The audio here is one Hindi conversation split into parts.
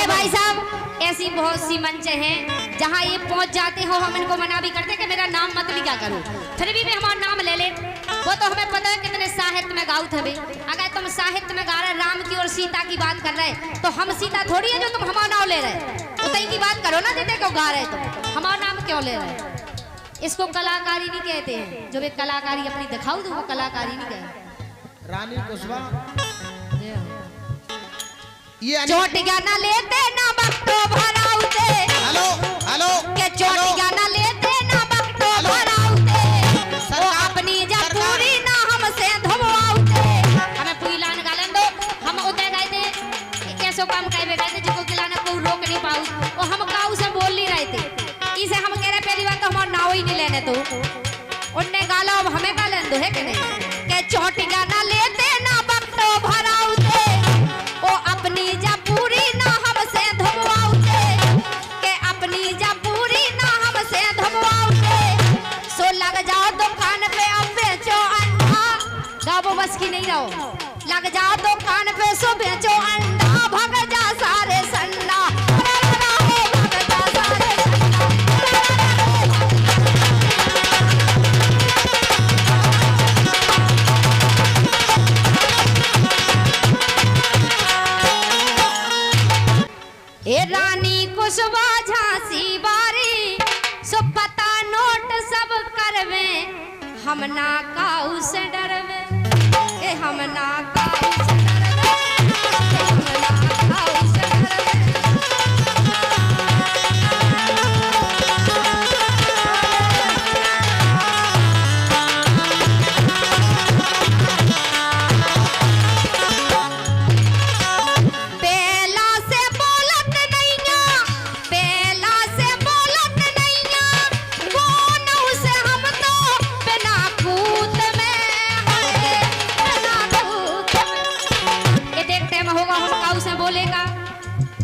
भाई साहब ऐसी बहुत सी मंच हैं जहाँ ये पहुँच जाते हो, हम इनको मना भी करते कि मेरा नाम मत लिखा करो, फिर भी हमारा नाम ले ले। वो तो हमें पता है कितने साहित्य में गाउत है। अगर तुम साहित्य में गा रहे राम की और सीता की बात कर रहे तो हम सीता थोड़ी है जो तुम हमारा नाम ले रहे। उतई की बात करो ना, जितने क्यों गा रहे तुम हमारा नाम क्यों ले रहे। इसको कलाकारी नहीं कहते हैं, जो वे कलाकारी अपनी दिखाओ तो वो कलाकारी नहीं कहते। रानी कुशवा ये चोटिया ना लेते ना बक्तो भराउते। हेलो हेलो के चोटिया ना लेते ना बक्तो भराउते। वो अपनी जब पूरी ना हमसे धमवाउते। हमें पूरी लान गालन दो, हम उते गए थे ऐसो काम कहे गए थे जिसको खिलाना कोई रोक नहीं पाऊ और हम गाँव से बोल नहीं रहे थे। इसे हम कह रहे पहली बात तो हमारा नाव ही नहीं लेने तो उनने गाला अब हमें गालन दो है कि नहीं। के चोटिया ना लेते ना बक्तो भराउते। ओ अपनी जब पूरी ना हमसे धमवाउते। के अपनी जब पूरी ना हमसे धमवाउते। सो लग जाओ दुकान पे अब बेचो अंडा। गाबो बस की नहीं रहो, लग जाओ दुकान पे सो बेचो अंडा। भग जा सारे संडा, भग जा सारे ए रानी कुशवा झांसी बारी सो पता नोट सब करवे। हम ना काऊ से डरवे, ए हम ना काऊ से डरवे, हम ना काऊ से डरवे। बोलेगा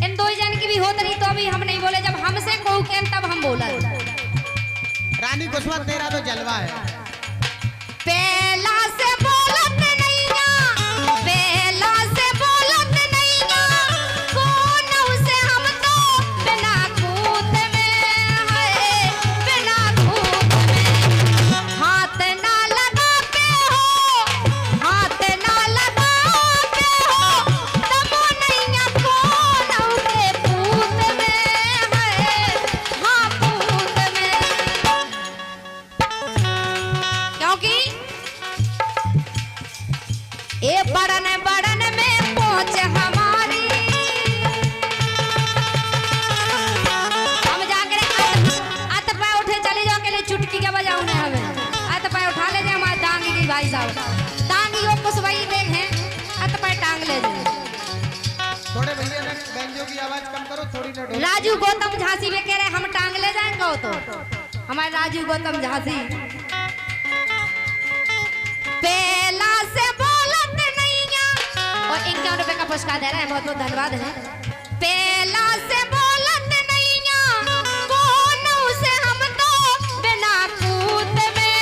इन दो जन की भी होत नहीं तो अभी हम नहीं बोले, जब हमसे कहू के तब हम बोला। रानी कुशवा तेरा तो जलवा है। पहला से बोलत नहीं ना, पहला से बोलत नहीं ना। कौन से हम तो बिना कूद में है, बिना कूद में। हाथ ना लगाते हो, हाथ ना लगाते हो। तब नहीं कौन के पूत में है, हाँ पूत में। क्योंकि ए बड़न बड़न में पहुंच हमारी। हम जाकर अत पे उठे चले जाओ के लिए चुटकी के बजाओ ने हमें अत पे उठा ले जाए हमारे दांगी की भाई साहब। दांगी वो कुशवाई देख हैं अत पे टांग ले जाए। थोड़े भैया ने बैंजो की आवाज कम करो थोड़ी ना। राजू गौतम झांसी में कह रहे हम टांग ले जाएंगे तो हमारे राजू गौतम झांसी पहला से बोलत नहीं है और 51 रुपए का पुरस्कार दे रहे हैं, बहुत बहुत धन्यवाद है। पहला से बोलत नहीं है कौन से हम तो बिना कूद में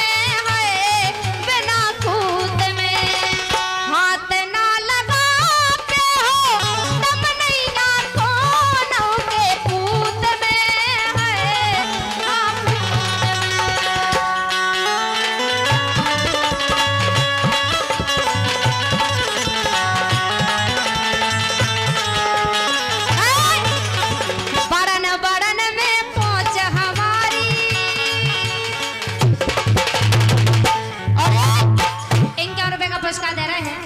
है, बिना कूद में। हाथ ना लगाते हो तब नहीं ना कौन के पूत में है, हाँ बड़न बड़न में पहुंच हमारी। और 51 रुपए का पुरस्कार दे रहे हैं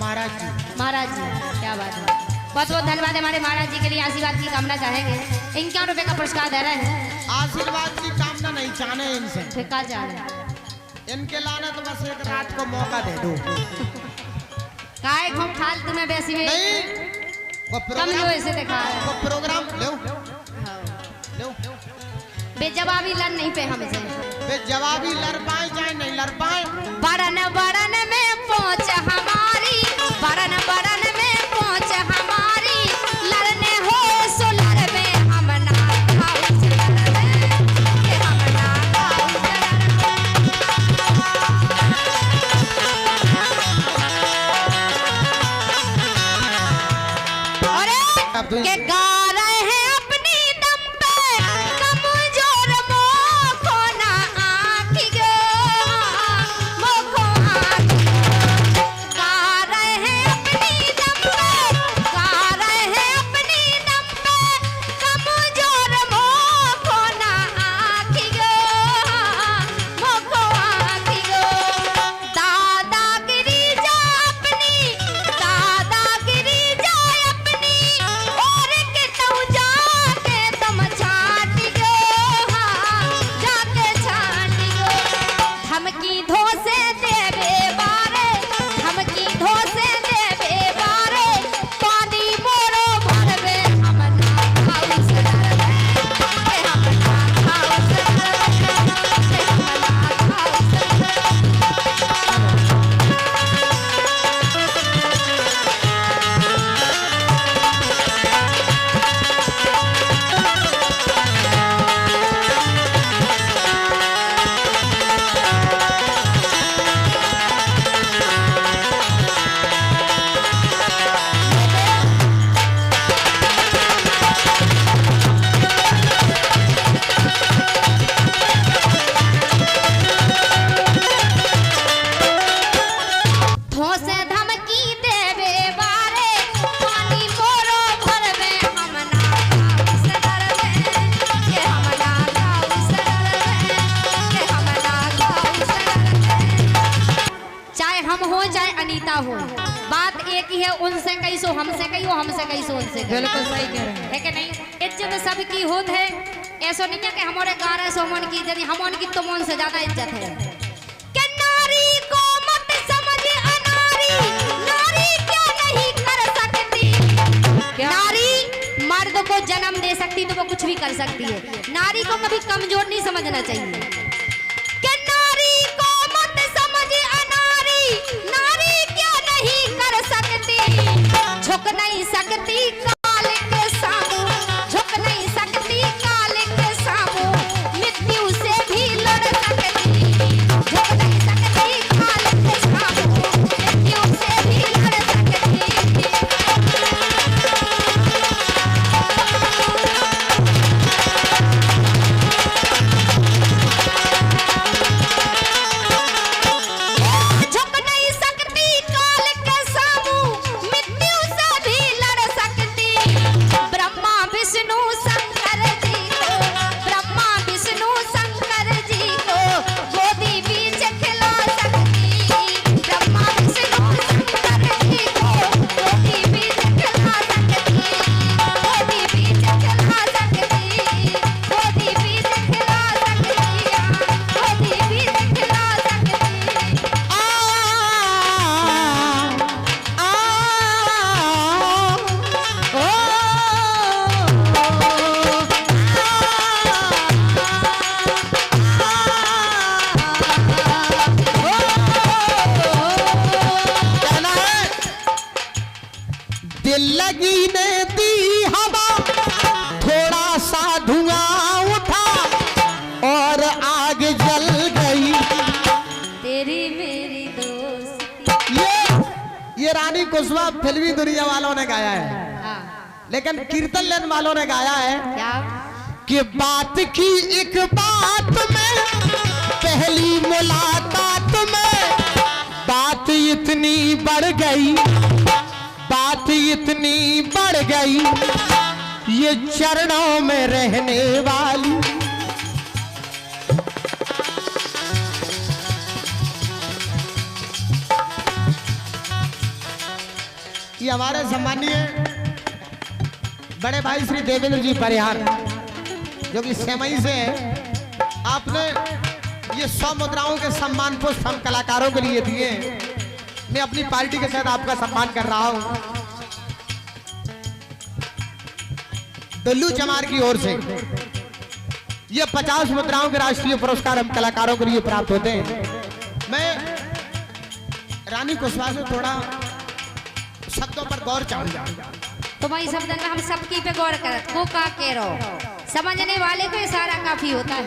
महाराज जी। महाराज जी, क्या बात है, बहुत बहुत धन्यवाद है हमारे महाराज जी के लिए। आशीर्वाद की कामना चाहेंगे। 51 रुपए का पुरस्कार दे रहे हैं। आशीर्वाद की कामना नहीं चाहने इनसे, फिर क्या चाह रहे इनके लाने तो बस एक रात को मौका दे दो। काय खूब फालतू में बेसी में नहीं वो कम प्रोग्राम, जो ऐसे दिखा रहे वो प्रोग्राम लो लो। बेजवाबी लड़ नहीं पे हमसे। वे जवाबी लड़ पाए चाहे नहीं लड़ पाए। बड़न बड़न में पहुंच हमारी, बड़न बड़न में पहुंच हमारी। लड़ने हो सो लड़वे हम ना काऊ से लड़वे, के हम ना काऊ से लड़वे। अरे के गा रहे हैं अपनी दम पे कमजोर मोखो ना आँखी गो मोखो आँखी गो गा रहे हैं अपनी दम पे गा रहे हैं अपनी दम पे कमजोर मोखो ना आँखी गो मोखो आँखी गो दादागिरी जा अपनी दादागिरी जा अपनी और के तू जाके तुम छाटी गो जाके छाटी गो धमकी धोसे देवे बारे धमकी धोसे देवे बारे पानी मोरो भरवे हम ना खाऊ सरवे हम ना खाऊ सरवे हम ना खाऊ सरवे धोसे धमकी देवे बारे पानी मोरो भरवे हम ना खाऊ सरवे के हम ना खाऊ सरवे के हम ना खाऊ सरवे चाहे हम हो चाहे अनीता हो बात एक ही है उनसे कैसो हमसे कहियो हमसे कैसो उनसे बिल्कुल सही कह रहे हैं। है कि नहीं इज्जत सबकी होत है ऐसा नहीं है कि हमारे गारे सोमन की इज्जत हमन की तो मन से ज्यादा इज्जत है कि नारी को मत समझ अनारी नारी क्या नहीं कर सकती नारी मर्द को जन्म दे सकती तो वो कुछ भी कर सकती है नारी को कभी कमजोर नहीं समझना चाहिए कि नारी को मत समझ अनारी नारी क्या नहीं कर सकती झुक नहीं सकती काल के सामू झुक नहीं सकती काल के सामू मृत्यु से भी लड़ सकती झुक नहीं सकती काल के सामू मृत्यु से भी लड़ सकती झुक नहीं सकती काल के सामू मृत्यु से भी लड़ सकती ब्रह्मा विष्णु शंकर जी को ब्रह्मा विष्णु शंकर जी को गोदी बीच खिला सकती ब्रह्मा विष्णु शंकर जी को गोदी बीच खिला सकती गोदी बीच खिला सकती गोदी बीच खिला सकती गोदी बीच खिला सकती कहना है, दिल लगी ने दी हवा थोड़ा सा धुआं उठा और आग जल गई। तेरी मेरी दोस्ती ये रानी कुशवा फिल्मी दुनिया वालों ने गाया है हाँ लेकिन कीर्तन लेन वालों ने गाया है क्या कि बात की एक बात में पहली मुलाकात में बात इतनी बढ़ गई बात इतनी बढ़ गई ये चरणों में रहने वाली। ये हमारे सम्मानीय बड़े भाई श्री देवेंद्र जी परिहार जो कि सेमई से हैं। आपने ये 100 मुद्राओं के सम्मान पुष्प हम कलाकारों के लिए दिए। मैं अपनी पार्टी के साथ आपका सम्मान कर रहा हूं। दुल्लू चमार की ओर से ये 50 मुद्राओं के राष्ट्रीय पुरस्कार हम कलाकारों के लिए प्राप्त होते हैं। मैं रानी कुशवाहा से थोड़ा शब्दों पर गौर चाहूंगा। तो भाई शब्द में हम सबकी पे गौर करत को का के रहो समझने वाले को इशारा काफी होता है।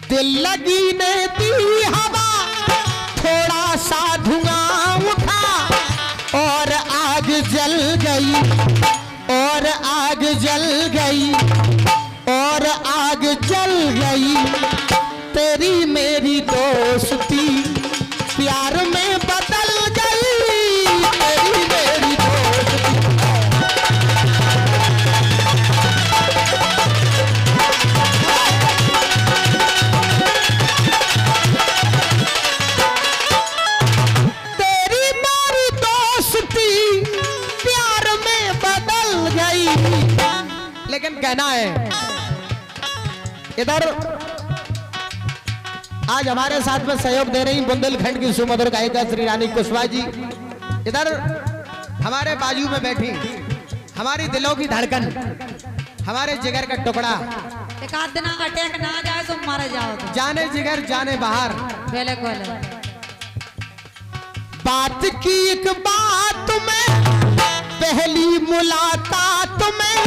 दिल लगी ने दी हवा थोड़ा सा धुआं उठा और आग आग जल गई और आग जल गई और आग जल गई, तेरी मेरी दोस्ती प्यार में बदल गई, तेरी मेरी दोस्ती। तेरी मेरी दोस्ती प्यार में बदल गई। लेकिन कहना है इधर आज हमारे साथ में सहयोग दे रही बुंदेलखंड की सुमधुर गायिका श्री रानी कुशवाहा जी, इधर हमारे बाजू में बैठी हमारी दिलों की धड़कन, हमारे जिगर का टुकड़ा, एक आध दिन अटैक ना जाए तो मारे जाओ तो। जाने जिगर जाने बाहर। बिल्कुल बात की एक बात में पहली मुलाकात में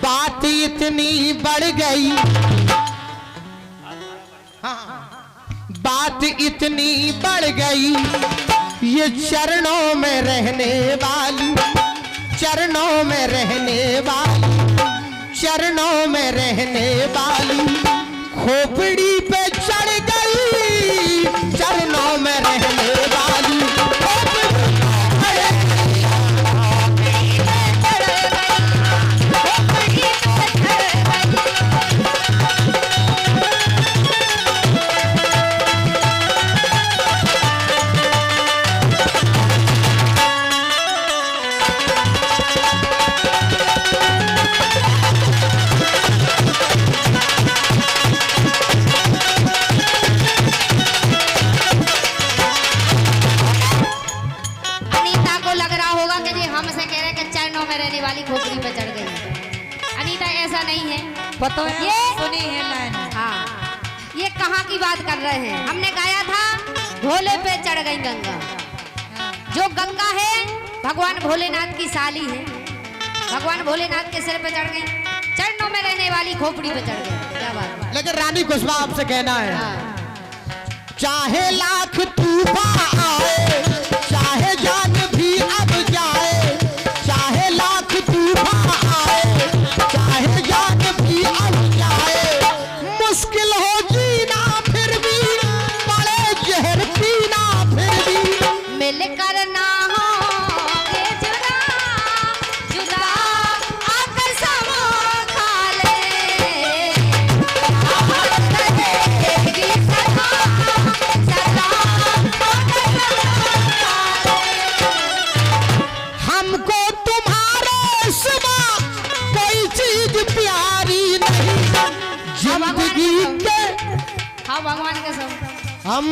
बात इतनी बढ़ गई, बात इतनी बढ़ गई, ये चरणों में रहने वाली, चरणों में रहने वाली, चरणों में रहने वाली खोपड़ी पे चढ़ गई, चरणों में रहने वाली वाली खोपड़ी पे चढ़ गई। अनीता ऐसा नहीं है, पता है ये सुनी है लाइन। हाँ, ये कहाँ की बात कर रहे हैं? हमने गाया था भोले पे चढ़ गई गंगा। जो गंगा है भगवान भोलेनाथ की साली है, भगवान भोलेनाथ के सिर पे चढ़ गई, चरणों में रहने वाली खोपड़ी पे चढ़ गई। क्या बात है? लेकिन रानी कुशवाहा आपसे कहना है, चाहे लाख तूफान आए, चाहे जान भी अब जाए, चाहे लाख तूफान आए, चाहे जान भी अब जाए, मुश्किल हो जीना फिर भी, बड़े जहर पीना फिर भी, मिलकर ना होंगे जुदा, जुदा आकर सब खा ले, रहेगी सदा, सदा आकर सब खा ले। हमको तुम्हारे सिवा कोई चीज प्यारी नहीं, जिंदगी के हाँ भगवान के सब। हम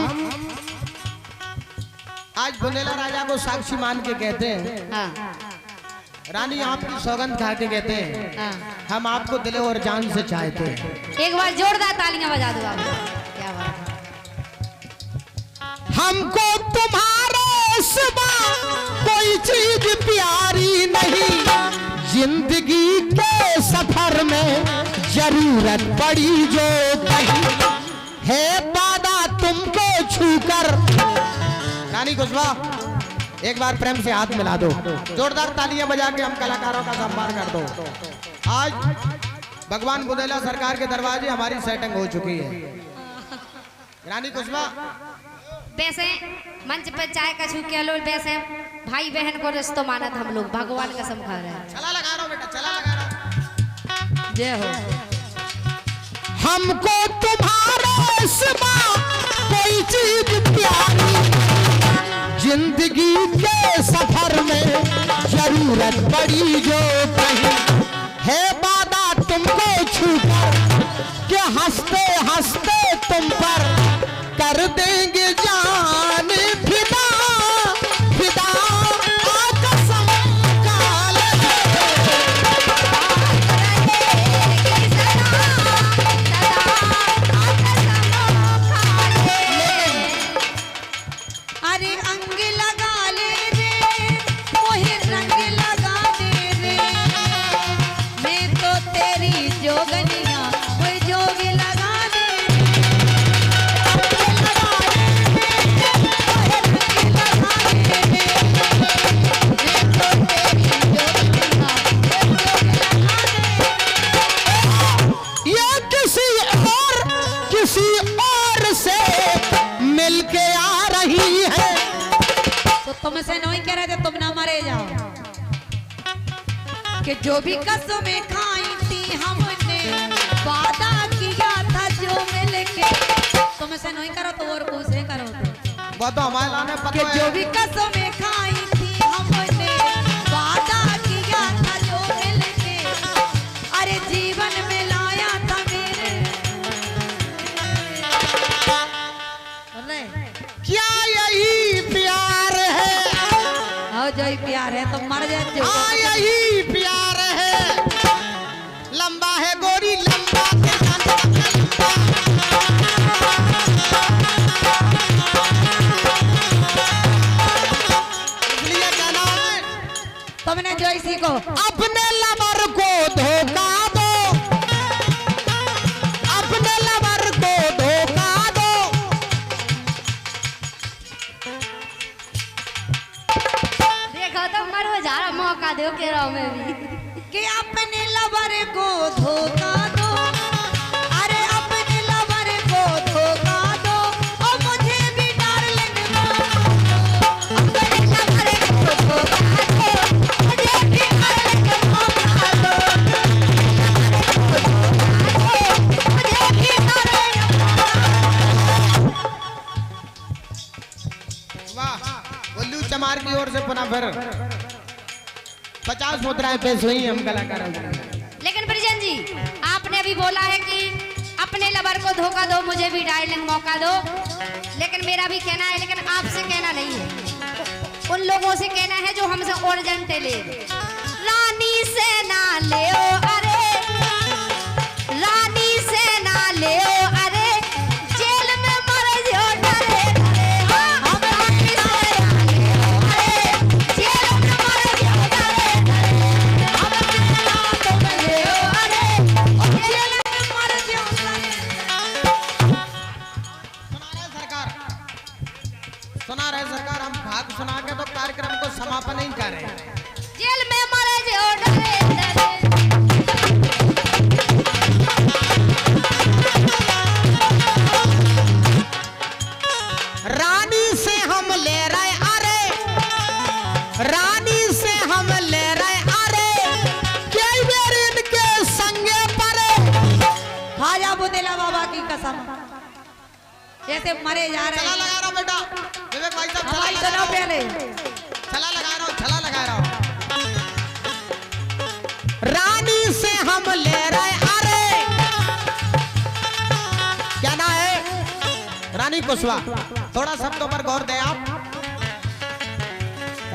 आज बुंदेला राजा को साक्षी मान के कहते हैं, हाँ, रानी आपकी सौगंध खा के कहते हैं, हाँ। हम आपको दिल और जान से चाहते हैं। एक बार जोरदार तालियां बजा दो आप। क्या बात है? हमको तुम्हारे सिवा कोई चीज प्यारी नहीं, जिंदगी के सफर में जरूरत पड़ी जो कहीं है वादा तुमको छूकर। रानी कुशवाहा एक बार प्रेम से हाथ मिला दो, जोरदार तालियां बजा के हम कलाकारों का सम्मान कर दो। आज भगवान बुंदेला सरकार के दरवाजे हमारी सेटिंग हो चुकी है। रानी कुशवाहा वैसे मंच पे चाय का छू के लो, वैसे भाई बहन को रिश्तो मानत हम लोग भगवान कसम खा रहे हैं। चला लगा रहा बेटा, चला लगा रहा। जय हो। हमको तुम्हारे सिवा कोई चीज प्यारी, जिंदगी के सफर में जरूरत पड़ी जो कहीं है वादा तुमको छूकर, कि हंसते हंसते तुम पर कर देंगे जान फिदा, फिदा आ कसम खा ले। अरे अंग लगा ले रे, मोहे रंग लगा दे रे, मैं तो तेरी जोगनिया कोई जोग लगा दे रे, अंग लगा ले कह रहे थे तुम ना मरे जाओ कि जो भी कसमें खाई थी हमने वादा किया था जो मिलके तुम ऐसे नहीं करो तो और कुछ करो वो तो हमारे लाने कि पता जो है। भी कसमें खाई थी हमने वादा किया था जो मिलके अरे जीवन में लाया था मेरे क्या यही प्यार है? आओ जो ही प्यार है तो मर जाते हो हाँ यही प्यार है। लंबा है गोरी लंबा के इसलिए कहना है तुमने जो इसी को अपने लवर को धोखा दो, अपने लवर को धोखा दो। देखो तो मरो जा रहा मौका दो के रहो में भी कि अपने लवर को धोखा दो अरे अपने लवर को धोखा दो और मुझे भी डार्लिंग अपने लवर को धोखा दो मुझे भी डार्लिंग मौका दो मुझे भी डार्लिंग वाह, उल्लू चमार की ओर से पुनः फिर 50 मुद्राएं पेश हुई हम कलाकारों को। लेकिन परिजन जी आपने अभी बोला है कि अपने लवर को धोखा दो मुझे भी डार्लिंग मौका दो, लेकिन मेरा भी कहना है, लेकिन आपसे कहना नहीं है, उन लोगों से कहना है जो हमसे अर्जेंट ले। रानी से ना ले अरे रानी से ना ले अरे जेल में मर जो डरे डरे हो हम रानी से ना लेओ अरे जेल में मर जो डरे डरे हम कितना तुम लेओ अरे जेल में मर जो सुना रहे सरकार, हम भाग सुना के तो कार्यक्रम को समापन नहीं कर रहे हैं। जेल में मर जो डरे डरे रानी से हम ले रहे अरे, रानी से हम ले रहे अरे, कई बार इनके संगे परे। खाजा बुदेला बाबा की कसम ऐसे मरे जा रहे छला हैं लगा रहा हूं बेटा, विवेक भाई साहब छला हमारी लगा सुनो रहा हूं, पहले छला लगा रहा हूं, छला लगा रहा हूं। रानी से हम ले रहे अरे, क्या ना है? रानी कुशवाहा, थोड़ा शब्दों पर गौर दें आप।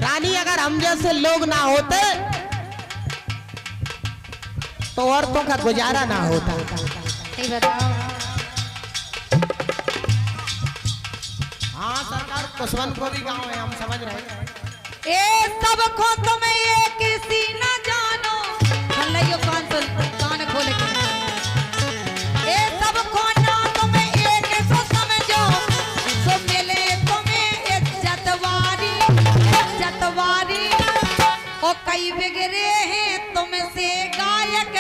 रानी अगर हम जैसे लोग ना होते तो औरतों का गुजारा ना होता। सही बताओ। हाँ सरकार, कुशवंत को भी गाँव है, हम समझ रहे हैं। ए सबको तुम ये किसी न जानो हल्लाइयो कान खोल के ए सबको ना तुम एक सो समझो सो मिले तुम्हें इज्जत वारी ओ कई बिगड़े हैं तुमसे गायक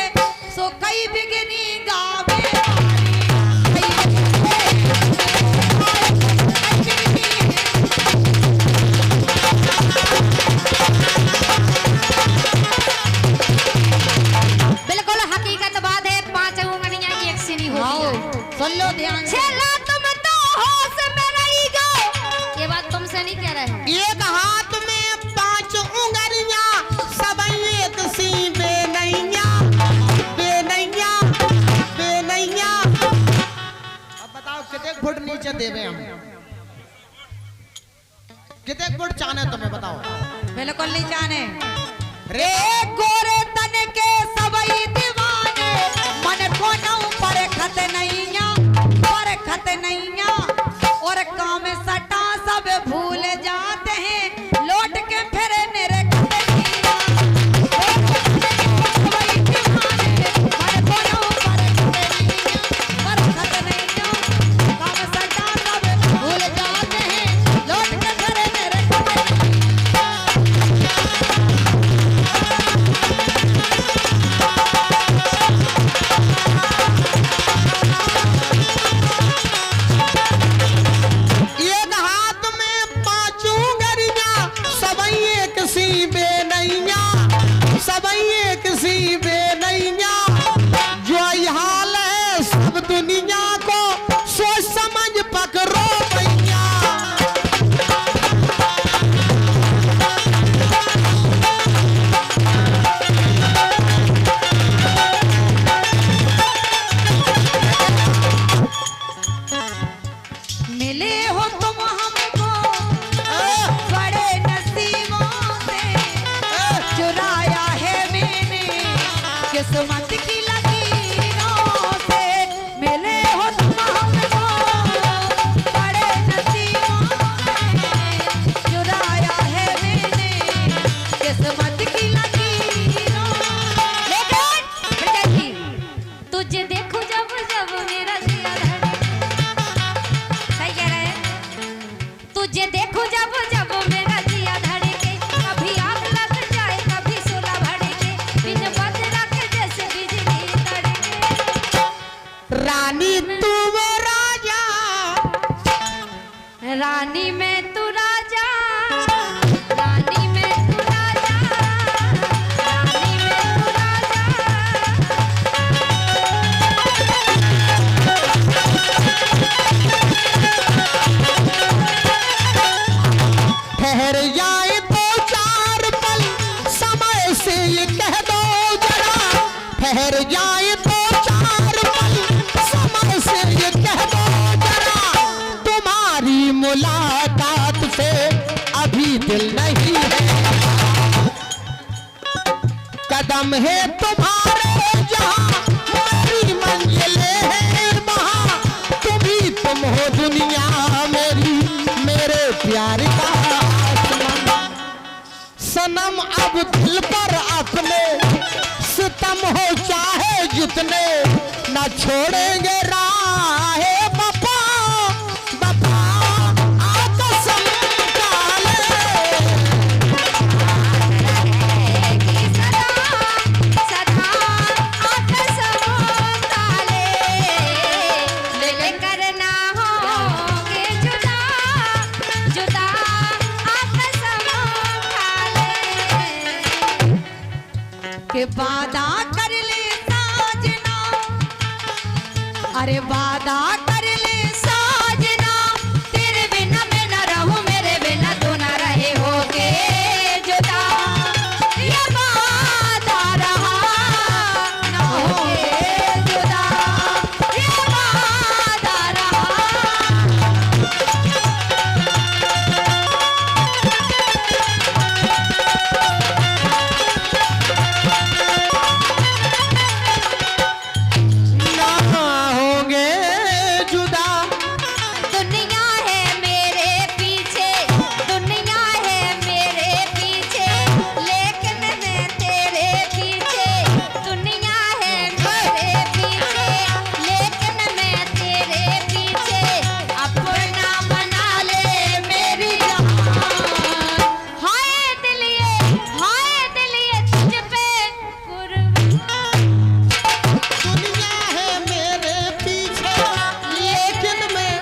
सो कई बिगड़ी गावे बिल्कुल हकीकत बात है, 5 उंगलियां एक से नहीं होती है। सुन लो ध्यान से छेला तुम तो होश में रही गो, ये बात तुमसे नहीं कह रहे हैं। एक हाथ में 5 उंगलियां सब एक सी बेनैया बेनैया बेनैया। अब बताओ कितने फुट नीचे देवे हम, कितने फुट चाहने तुम्हें बताओ? बिल्कुल नहीं जाने रे गोरे तन के सबई दीवाने मन को नौ परखत नैया और काम सटा सब भूल जाते हैं लौट के फिर निरखत नैया सबई दीवाने मन को नौ परखत नैया काम सटा सब भूल जाते हैं लौट के फिर निरखत नैया किस्मत की लकीरों से मिले हो तुम हमको, बड़े नसीबों ने चुराया है मैंने किस्मत की लकीरों। लेकिन फिर कहती, तुझे देखूं जब जब मेरा जिया धड़के। सही कह रहे हैं। तुझे देखूं जब जब मेरा जिया धड़के, कभी आग लग जाए कभी सोला भड़के, बिन बदरा के जैसे बिजली तड़के। रानी तुम राजा, रानी में तू राजा, रानी में तू राजा, रानी में तू राजा। ठहर जाए तो 4 पल समय से ये कह दो जरा, ठहर जाए तो 4 पल समय से ये कह दो जरा, तुम्हारी मुलाकात से अभी दिल नहीं है, कदम है तुम्हारे जहां मेरी मंजिलें हैं वहां, तुम ही तुम हो दुनिया मेरी, मेरे प्यार का आसमां। सनम अब दिल पर अपने सितम हो चाहे जितने, न छोड़ेंगे राहे वफा, वफा आ कसम काले। रहेगी सदा सदा आँख समोकाले, लेकर ना होंगे जुदा, जुदा आँख समोकाले। के वादा कर ले साजना, अरे वादा कर ले साजना, तेरे बिना मैं न रहूं, मेरे बिना तू न रहे होगे जुदा, ये वादा रहा न होगे जुदा, ये वादा रहा। ना होंगे जुदा, दुनिया है मेरे पीछे, दुनिया है मेरे पीछे, लेकिन मैं तेरे पीछे, दुनिया है मेरे पीछे, लेकिन मैं तेरे पीछे, अपना बना ले मेरी जान। हाय दिलिए तुझ पे कुर्बान। दुनिया है मेरे पीछे लेकिन मैं,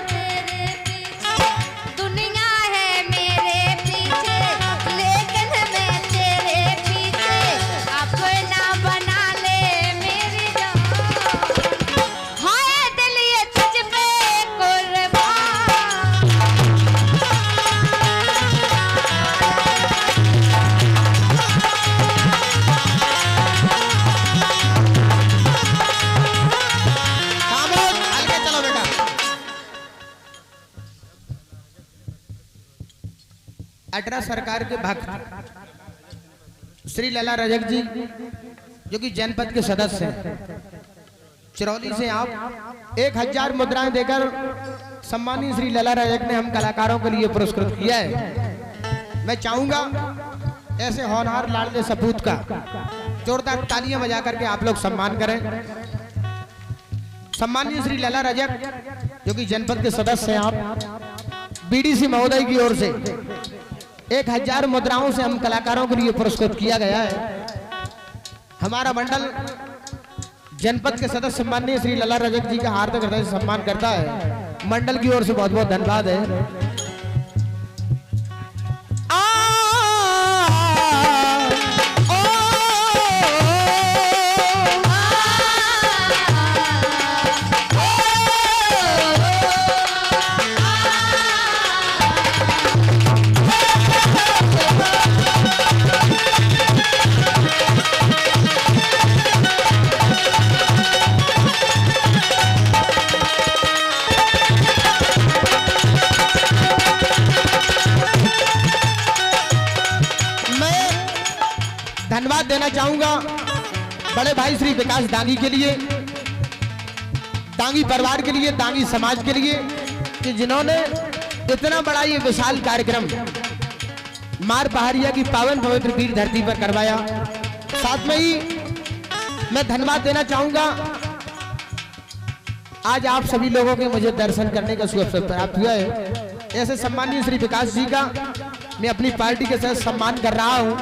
दुनिया है मेरे पीछे, लेकिन मैं तेरे पीछे, अपना बना ले मेरी जान। हाय दिल ये तुझ पे कुर्बान। खामोश, हल्के चलो बेटा। अटरा सरकार के भक्त श्री लला रजक जी, जो कि जनपद के सदस्य हैं, चिरौली से आप 1000 मुद्राएं देकर सम्मानित श्री लला रजक ने हम कलाकारों के लिए पुरस्कृत किया है। मैं चाहूंगा ऐसे होनहार लाडले सपूत का जोरदार तालियां बजा करके आप लोग सम्मान करें। सम्मानित श्री लला रजक, जो कि जनपद के सदस्य हैं, आप बीडीसी महोदय की ओर से 1000 मुद्राओं से हम कलाकारों के लिए पुरस्कृत किया गया है। हमारा मंडल जनपद के सदस्य सम्माननीय श्री लला रजक जी का हार्दिक हृदय से सम्मान करता है। मंडल की ओर से बहुत बहुत धन्यवाद है। बड़े भाई श्री विकास दांगी के लिए, दांगी परिवार के लिए, दांगी समाज के लिए कि जिन्होंने इतना बड़ा ये विशाल कार्यक्रम मार पहाड़िया की पावन पवित्र वीर धरती पर करवाया। साथ में ही मैं धन्यवाद देना चाहूंगा, आज आप सभी लोगों के मुझे दर्शन करने का अवसर प्राप्त हुआ है। ऐसे सम्मानीय श्री विकास जी का मैं अपनी पार्टी के साथ सम्मान कर रहा हूं।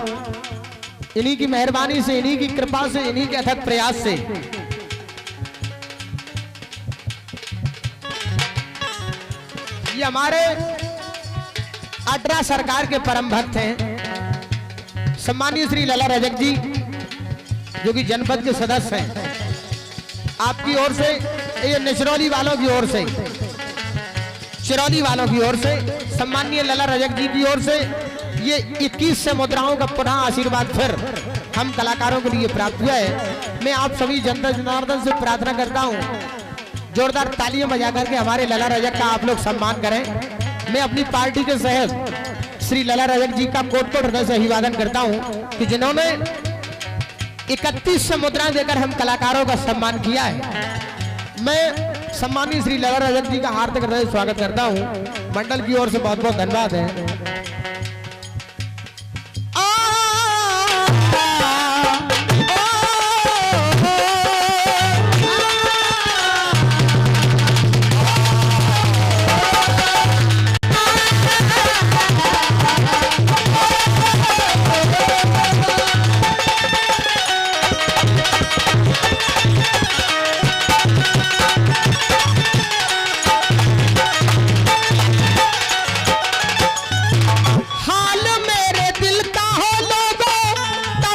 इन्हीं की मेहरबानी से, इन्हीं की कृपा से, इन्हीं के अथक प्रयास से ये हमारे अटरा सरकार के परम भक्त हैं सम्मानीय श्री लला रजक जी, जो कि जनपद के सदस्य हैं। आपकी ओर से, ये निचरौली वालों की ओर से, चिरौली वालों की ओर से, सम्मानीय लला रजक जी की ओर से ये 21 से मुद्राओं का पुनः आशीर्वाद फिर हम कलाकारों के लिए प्राप्त हुआ है। मैं आप सभी जनता जनार्दन से प्रार्थना करता हूं, जोरदार तालियां बजा करके हमारे लला रजक का आप लोग सम्मान करें। मैं अपनी पार्टी के सहज श्री लला रजक जी का कोट कोट हृदय से अभिवादन करता हूं कि जिन्होंने 31 से मुद्राएं देकर हम कलाकारों का सम्मान किया है। मैं सम्मानीय श्री लला रजक जी का हार्दिक हृदय स्वागत करता हूं। मंडल की ओर से बहुत बहुत धन्यवाद है।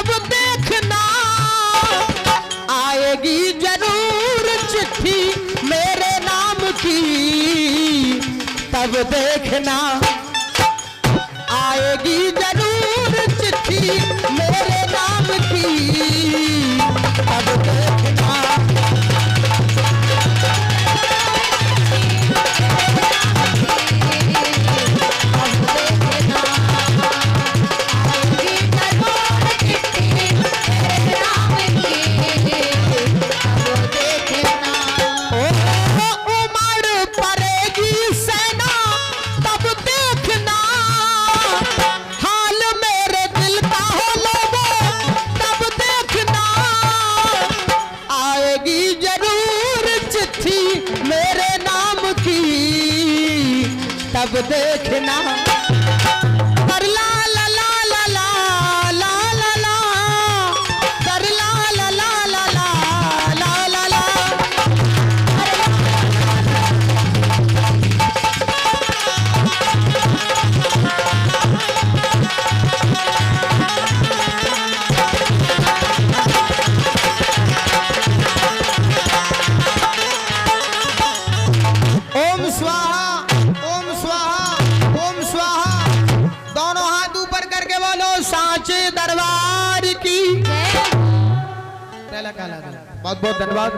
तब देखना आएगी जरूर चिट्ठी मेरे नाम की, तब देखना तब देखना। कर ला ला ला ला ला ला ला ला, कर ला ला ला ला ला ला ला ला। ओम स्वाहा, सांचे दरबार की। बहुत बहुत धन्यवाद।